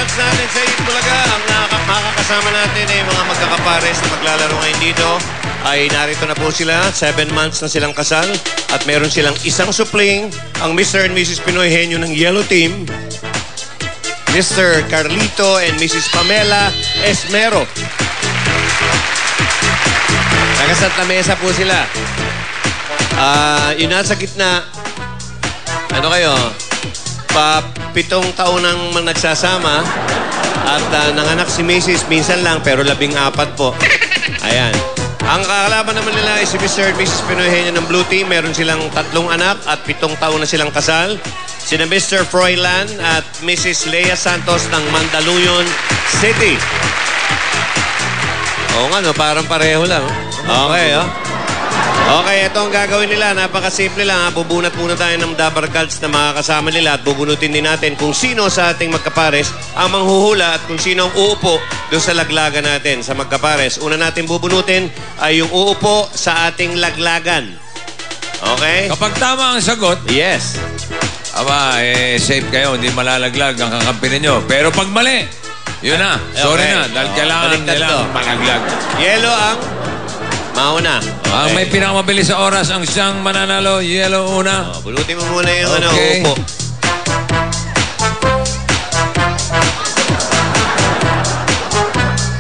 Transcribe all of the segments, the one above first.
Cards natin sa Itbulaga. Ang makakasama natin ay mga magkakapares na maglalaro ngayon dito. Ay narito na po sila. 7 months na silang kasal. At meron silang isang supling. Ang Mr. and Mrs. Pinoy Henyo ng Yellow Team. Mr. Carlito and Mrs. Pamela Esmero. Nakasat na mesa po sila. Yun nasa gitna. Ano kayo? 7 taon nang nagsasama. At nanganak si Mrs. minsan lang pero 14 po. Ayan. Ang kakalaban naman nila ay si Mr. and Mrs. Pinoy Henyo ng Blue Team. Meron silang 3 anak at 7 taon na silang kasal. Sina Mr. Froilan at Mrs. Lea Santos ng Mandaluyong City. Oo nga, no? Parang pareho lang. Okay, oh. Okay, ito ang gagawin nila. Napakasimple lang, ha? Bubunat muna tayo ng Dabar Cards na makakasama nila at bubunutin din natin kung sino sa ating magkapares ang manghuhula at kung sino ang uupo doon sa laglagan natin sa magkapares. Una natin bubunutin ay yung uupo sa ating laglagan. Okay? Kapag tama ang sagot, yes. aba, safe kayo. Hindi malalaglag ang kakampi ninyo. Pero pag mali, yun na. Sorry na. Dahil kailangan nila malaglag. Yellow ang mauna. Okay. Ang may pinakamabilis sa oras ang siyang mananalo. Yellow una. Bulutin mo muna yung upo.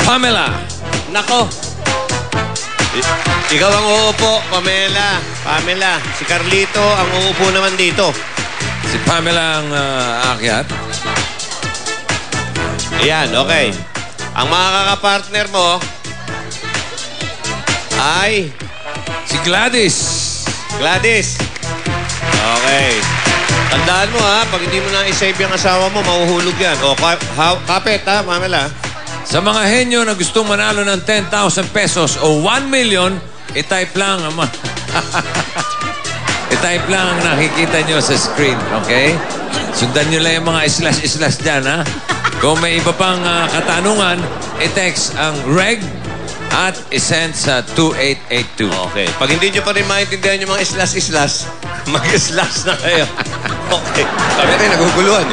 Pamela. Nako. Ikaw ang uupo, Pamela. Pamela. Si Carlito ang uupo naman dito. Si Pamela ang aakyat. Ayan, okay. Ang mga kakapartner mo ay si Gladys. Gladys. Okay. Tandaan mo ha, pag hindi mo na isave yung asawa mo, mahuhulog yan. O, kapit ha, Pamela. Sa mga henyo na gustong manalo ng 10,000 pesos o 1 million, i-type lang ang i-type lang ang nakikita nyo sa screen, okay? Sundan nyo lang yung mga islas-islas dyan, ha? Kung may iba pang katanungan, i-text ang reg at isend sa 2882. Okay. Pag hindi nyo pa rin maintindihan yung mga islas-islas, mag-islas na kayo. Okay. Kami rin, naguguluhan.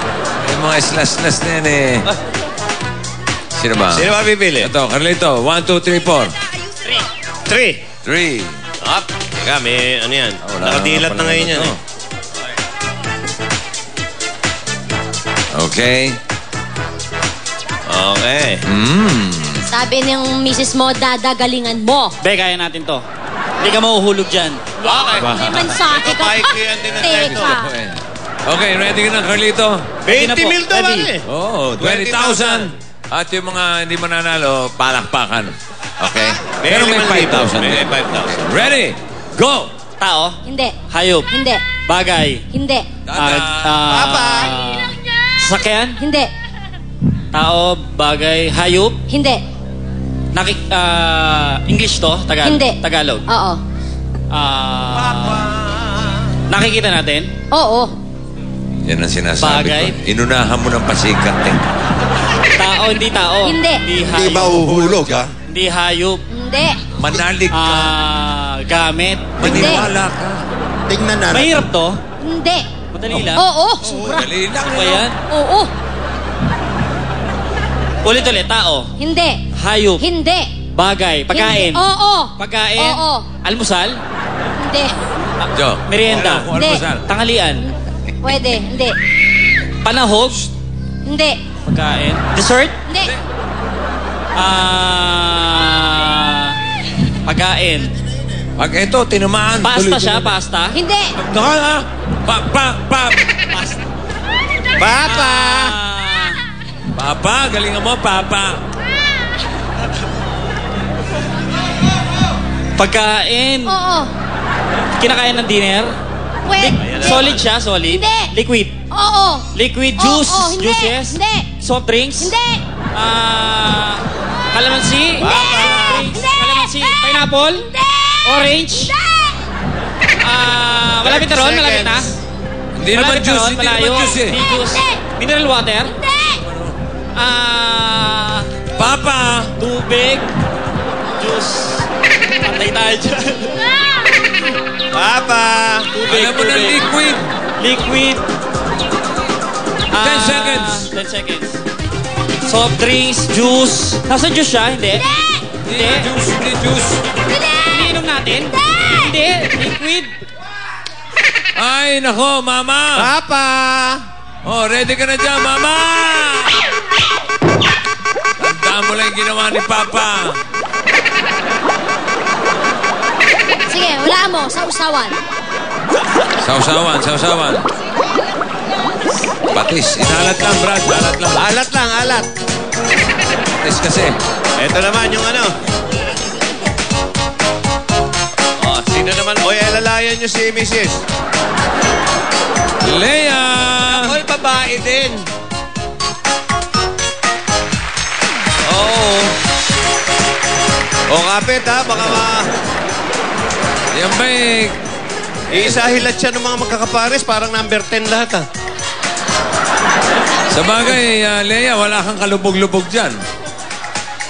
Yung mga islas-islas na yan, eh. Sino ba? Sino ba pipili? Ito, Carlito. 1, 2, 3, 4. 3. Up. Teka, may ano yan. Nakadilat na ngayon yan, eh. Okay. Okay. Sabi ng misis mo, dadagalingan mo. Be, kaya natin to. Hindi ka mahuhulog dyan. Okay. Hindi man sa akin ka. Teka. Okay, ready ka na, Carlito? 20 mil to, eh. Oh, 20,000. At yung mga hindi mananalo, palakpakan. Okay? Pero may 5,000. May 5,000. Ready? Go! Tao? Hindi. Hayop? Hindi. Bagay? Hindi. Papa! Sasakyan? Hindi. Tao, bagay, hayop? Hindi. English to? Hindi. Tagalog? Oo. Nakikita natin? Oo. Yan ang sinasabi Bagay. ko. Inunahan mo ng pasikat, eh. Tao, hindi tao? Hindi. Hindi mahuhulog, ha? Hindi hayop? Hindi. Manalig ka. Gamit? Maniwala ka. Tingnan na. Mahirap to? Hindi. Madali lang? Oo. Sobra. Dali lang. Ano ba yan? Oo. Ulit-ulit, tao? Hindi. Hayop? Hindi. Bagay? Pagkain? Hindi. Oo. Pagkain? Oo. Almusal? Hindi. Jo. Merienda? Kung Hindi. almusal. Tanghalian? Pwede. Hindi. Panahog? Hindi. Pagkain? Dessert? Hindi. Pagkain? Pag ito, tinamaan. Pasta siya? Pasta? Hindi. Pasta. Papa! Papa, galingan mo, Papa. Pagkain? Oo. Kinakain ng dinner? Pwede. Solid siya? Solid? Hindi. Liquid? Oo. Liquid juice? Oo. Hindi. Juices? Hindi. Soft drinks? Hindi. Kalamansi? Hindi. Drinks? Kalamansi? Hindi. Pineapple? Hindi. Orange? Hindi. Malapit na ron? Malapit na? Hindi naman juice. Hindi naman juice, eh. Hindi juice. Hindi. Mineral water? Hindi. Papa! Tubig? Juice? Patay tayo dyan. Papa! Tubig, Alam mo ng tubig. liquid. Liquid. 10 seconds. 10 seconds. Soft drinks, juice. Nasa juice siya? Hindi. Hindi juice, hindi juice. Iniinom natin? Hindi. Liquid. Ay, nako, mama. Papa! Oh, ready ka na dyan, mama! Tandaan mo lang yung ginawa ni Papa. Sige, wala mo. Sausawan. Sausawan, sausawan. Patis, inalat lang, Brad. Alat lang. Alat lang, alat. Patis kasi. Ito naman yung ano. Oh, sino naman? Oy, alalayan nyo si Mrs. Lea! Oy, babae din. Oo. O, kapit ha. Baka Yan ba eh? Iisahilat siya ng mga magkakapares. Parang number 10 lahat ha. Sa bagay, Lea, wala kang kalubog-lubog dyan.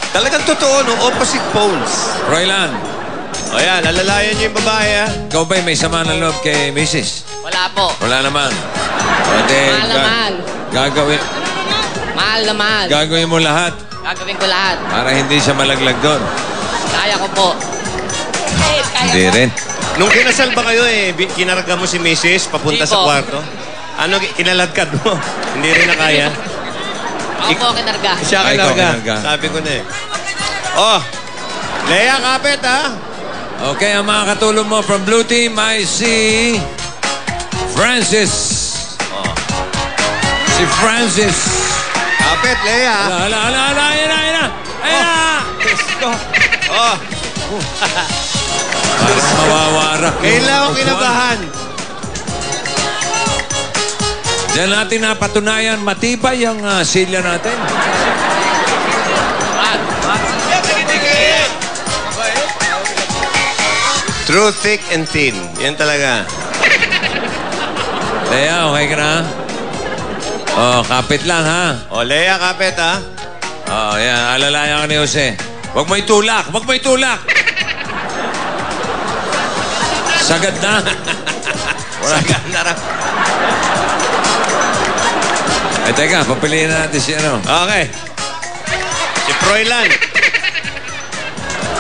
Talagang totoo, no? Opposite poles. Roylan, O yan, alalayan nyo yung babae ha. ikaw ba'y may sama ng loob kay Mrs.? Wala po. Wala naman. O, di, Mahal na mahal. Gagawin, Mahal na mahal. gagawin mo lahat Gagawin ko lahat. para hindi siya malaglag doon. Kaya ko po. Kaya Hindi ko. rin. Nung kinasal ba kayo kinarga mo si Mrs. papunta Hindi sa po. kwarto? Ano, kinaladkad mo? Hindi rin na kaya? Ako po kinarga. Siya Ay, ikaw kinarga. kinarga. Sabi ko na eh. Oh, Lea, kapit ha? Okay, ang mga katulong mo from Blue Team ay si Francis. Si Francis. Kapit, Lea. Ala, ayan na. Oh, Parang mawawara. ngayon lang ako kinabahan. Diyan natin napatunayan, matibay ang silya natin. True, thick, and thin. Yan talaga. Lea, okay ka na? Oh, kapit lang ha. Oh, Lea, kapit ha? Oh, yan, alalayan ka ni Jose. Huwag mo itulak, Sagad na. Saga na rin. Eh, teka, papiliin na natin si ano. Okay. Si Froilan.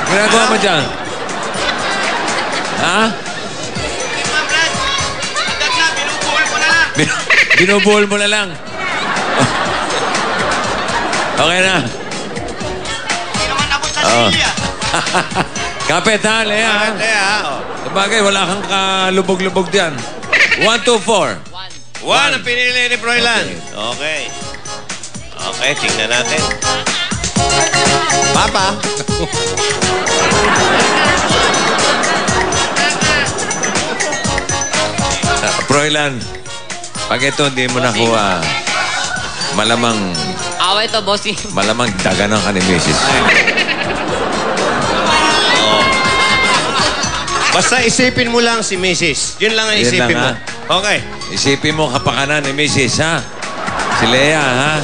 Ginagawa mo dyan? Ha? Binubuhol mo na lang. Okay na. Hindi naman ako sa silya. Kapit ha, Lea. Kapit, Lea. Oh. Sabagay, wala kang kalubog-lubog dyan. 1, 2, 4. One ang pinili ni Froilan. Okay. Okay, tingnan natin. Papa. Froilan, pag ito hindi mo nakuha, malamang Away to, bossing. daganan ka ni Mrs. Basta isipin mo lang si Mrs. Yun lang ang Yun isipin lang, mo. Okay. Isipin mo kapakanan ni Mrs. ha? Si Lea, ha?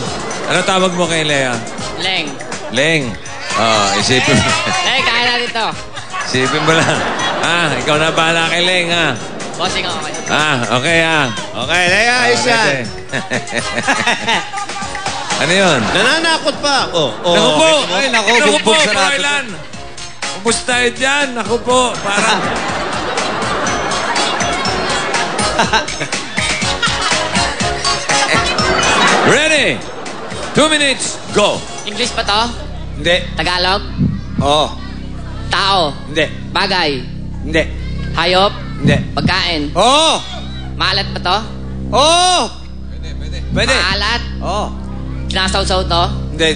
Ano tawag mo kay Lea? Leng. Leng. Oh, isipin mo. Leng, kaya natin to. Isipin mo lang. Ikaw na bahala kay Leng, ha? Bossing ako kayo. Okay, ha? Okay, Lea, ayos yan. Pwede. Ano yun? Nananakot pa. Oh, Naku po! okay. Ay, naku po, Froilan! Ubus tayo dyan. Naku po, parang... Ready? 2 minutes, go! English pa to? Hindi. Tagalog? Oo. Tao? Hindi. Bagay? Hindi. Hayop? Hindi. Pagkain? Oo. Maalat pa to? Oo. Pwede. Maalat? Oo. Sinasawsaw to? Hindi.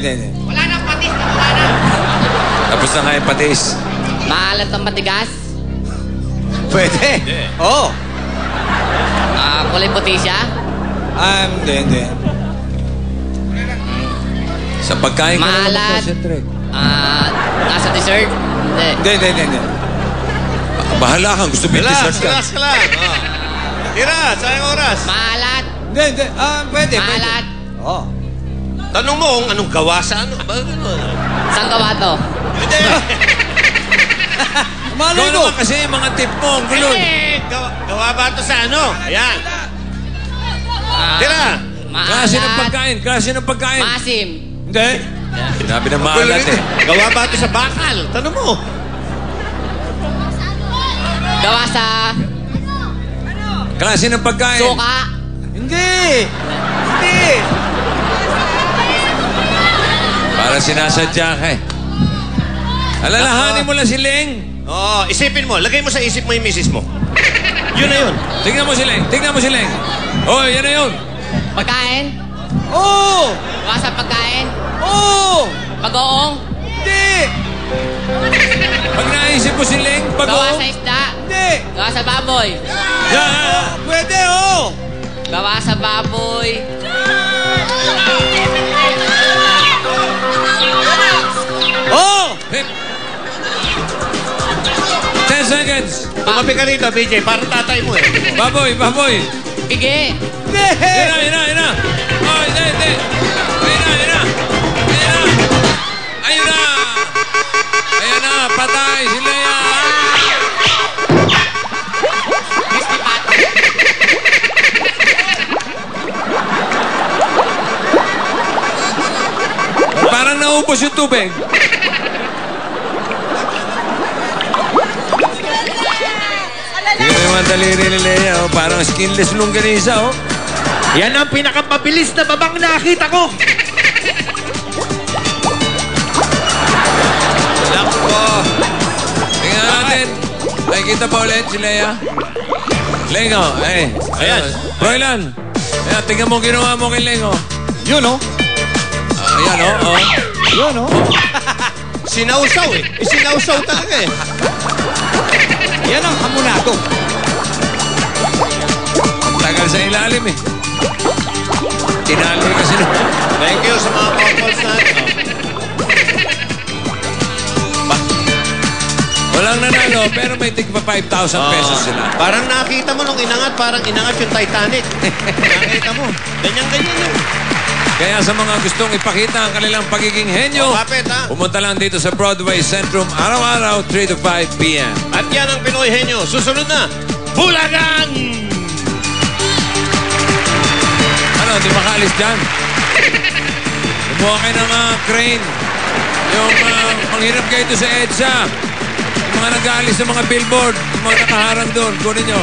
Tapos na nga yung patis. Maalat ng matigas? Pwede. Oo. Kulay puti siya? Hindi. Sa pagkain ka naman Maalat. concentrate. Nasa dessert? Hindi. Hindi. Bahala kang gusto mo yung Relax, dessert ka. relax ka lang. Oh. Tira, sayang oras. Maalat? Hindi. Pwede. Maalat? Oo. Tanong mo kung anong gawa sa ano. Ba, ganun. Saan gawa to? Hindi. Ikaw naman kasi yung mga tip mo, ang gulo. Hindi. Gawa ba ito sa ano? Ayan. Tira. Klase ng pagkain, klase ng pagkain. Maasim? Hindi. Sinabi ng maalat eh. Gawa ba ito sa bakal? Tanong mo. Gawa sa Klase ng pagkain. suka. Hindi. Hindi. Para sinasadya ka eh. Alalahanin mo lang si Leng. Oo, isipin mo. Lagay mo sa isip mo yung misis mo. Yun na yun. Tingnan mo si Leng. Tingnan mo si Leng. Oh, yan na yun. Pagkain. Oo. Gawa sa pagkain. Oo. Pag-oong. Hindi. Pag naisip mo si Leng, Gawa pag-o. sa isda. Hindi. Gawa sa baboy. Yan. Pwede, oo. Gawa sa baboy. Oo. 10 seconds. Tumabi ka rito, BJ. Parang tatay mo eh. Baboy, baboy. Pigi. Hindi. Yan na, yan na, yan na. Oh, hindi, hindi. Ayun na, ayun na. Ayun na. Ayun na. Ayan na, patay si Lea. Crispy pat. Parang naubos yung tubig. Yun yung mga daliri ni Lea, oh. Parang skinless longganisa, oh. Yan ang pinakamabilis na babang nakita ko. Nakpo. Tingnan natin. Nakikita pa ulit si Lea. Lengo, eh. Ayan. Roylan. Ayan, tingnan mo ginawa mo kay Lengo. Yun, oh. Ayan, oh. Oh. Yun, oh. Sinausaw eh. Sinausaw talaga eh. Yan ang hamonado. Tagal sa ilalim, eh. Tinali kasi na. Thank you sa mga couples natin. Walang nanalo, pero may tigpa 5,000 pesos sila. Parang nakita mo nung inangat, parang inangat yung Titanic. Nakita mo. Ganyan-ganyan yun. Kaya sa mga gustong ipakita ang kanilang pagiging henyo, Kapit ha. pumunta lang dito sa Broadway Centrum araw-araw 3 to 5 p.m. At yan ang Pinoy Henyo. Susunod na, Bulagan! Ano, di makaalis dyan? Kumuha kayo ng crane. Yung manghiram kayo ito sa EDSA. Yung mga nag-aalis ng mga billboard, yung mga nakaharang doon, kunin nyo.